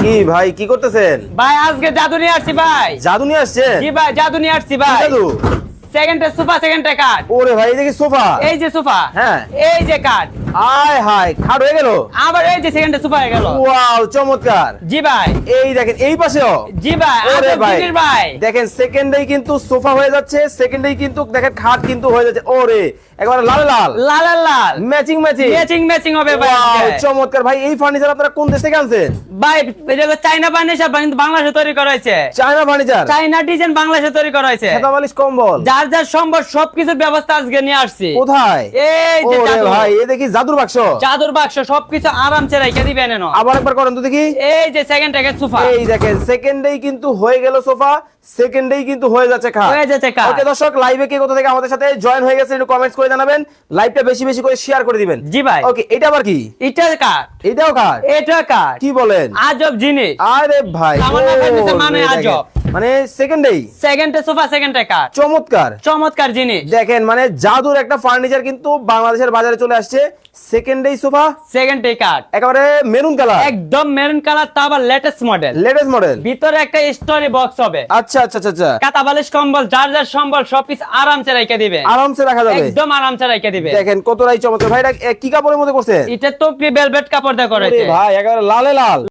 কি ভাই কি করতেছেন? ভাই আজকে জাদু নিয়ে আসছি ভাই। জাদু নিয়ে আসছেন? জি ভাই জাদু নিয়ে আসছি ভাই। জাদু? সেকেন্ডে সোফা সেকেন্ডে কাঠ। ওরে ভাই এই দেখি সোফা। এই যে সোফা, হ্যাঁ এই যে কাঠ, আয় হায় খাট হয়ে গেল। আবার এই যে সেকেন্ডে সোফা হয়ে গেল। ওয়াও চমৎকার। জি ভাই, এই দেখেন এই পাশেও। জি ভাই, ওরে আজব ভাই জিনিস ভাই। দেখেন সেকেন্ডেই কিন্তু সোফা হয়ে যাচ্ছে, সেকেন্ডেই কিন্তু দেখেন খাট কিন্তু হয়ে যাচ্ছে। ওরে একেবারে লাল লাল লাল লাল লাল ম্যাচিং ম্যাচিং ম্যাচিং ম্যাচিং হবে ভাই ওয়াও আজকে। চমৎকার ভাই। এই ফার্নিচার আপনারা কোন দেশ থেকে আনছেন? ভাই এটা হলো চাইনা ফার্নিচার, কিন্তু বাংলাদেশে তৈরি করা হয়েছে। China furniture? চাইনা ডিজাইন বাংলাদেশে তৈরি করা হয়েছে। খেতা বালিশ কম্বল যার যার সম্ভব সবকিছুর ব্যবস্থা আজকে নিয়ে আসছি। কোথায়? এই যে ওরে জাদু, ভাই এই দেখি জাদুর বাক্স। জাদুর বাক্স সবকিছু আরামসে রেখে দিবেন। এনো আবার একবার করেন তো দেখি। এই যে সেকেন্ড থেকে সোফা এই দেখেন সেকেন্ডেই কিন্তু হয়ে গেল সোফা, সেকেন্ডেই কিন্তু হয়ে যাচ্ছে খাট। হয়ে যাচ্ছে কাঠ। ওকে দর্শক, লাইভে কে কোথা থেকে আমাদের সাথে জয়েন হয়ে গেছে একটু কমেন্টস করে জানাবেন। লাইভটা বেশি বেশি করে শেয়ার করে দিবেন। জি ভাই, ওকে এটা আবার কি? এটা কাঠ, এটাও কাঠ? এটা কাঠ। কি বলেন? আজব জিনিস। আরে ভাই সামান্য ফার্নিচার মানে দেখেন, আজব। মানে সেকেন্ডেই সেকেন্ডে সোফা সেকেন্ডে কাঠ, চমৎকার। চমৎকার জিনিস। দেখেন মানে জাদুর একটা ফার্নিচার কিন্তু বাংলাদেশের বাজারে চলে আসছে। সেকেন্ডেই সোফা, সেকেন্ডে কাঠ, একেবারে মেরুন কালার, একদম মেরুন কালার, তা আবার লেটেস্ট মডেল। Latest model. ভিতরে একটা স্টোরি বক্স হবে। আচ্ছা আচ্ছা আচ্ছা আচ্ছা কাতা বালিশ কম্বল যার যার সম্বল সবকিছু আরামসে রেখে দিবে। আরামসে রাখা যাবে। একদম আরামসে রেখে দিবে। দেখেন কতটাই চমৎকার ভাই। এটা কি কাপড়ের মধ্যে করছেন? এটা তো ভেলভেট কাপড় দিয়ে করা ওরে হয়েছে। ভাই একেবারে লালে লাল।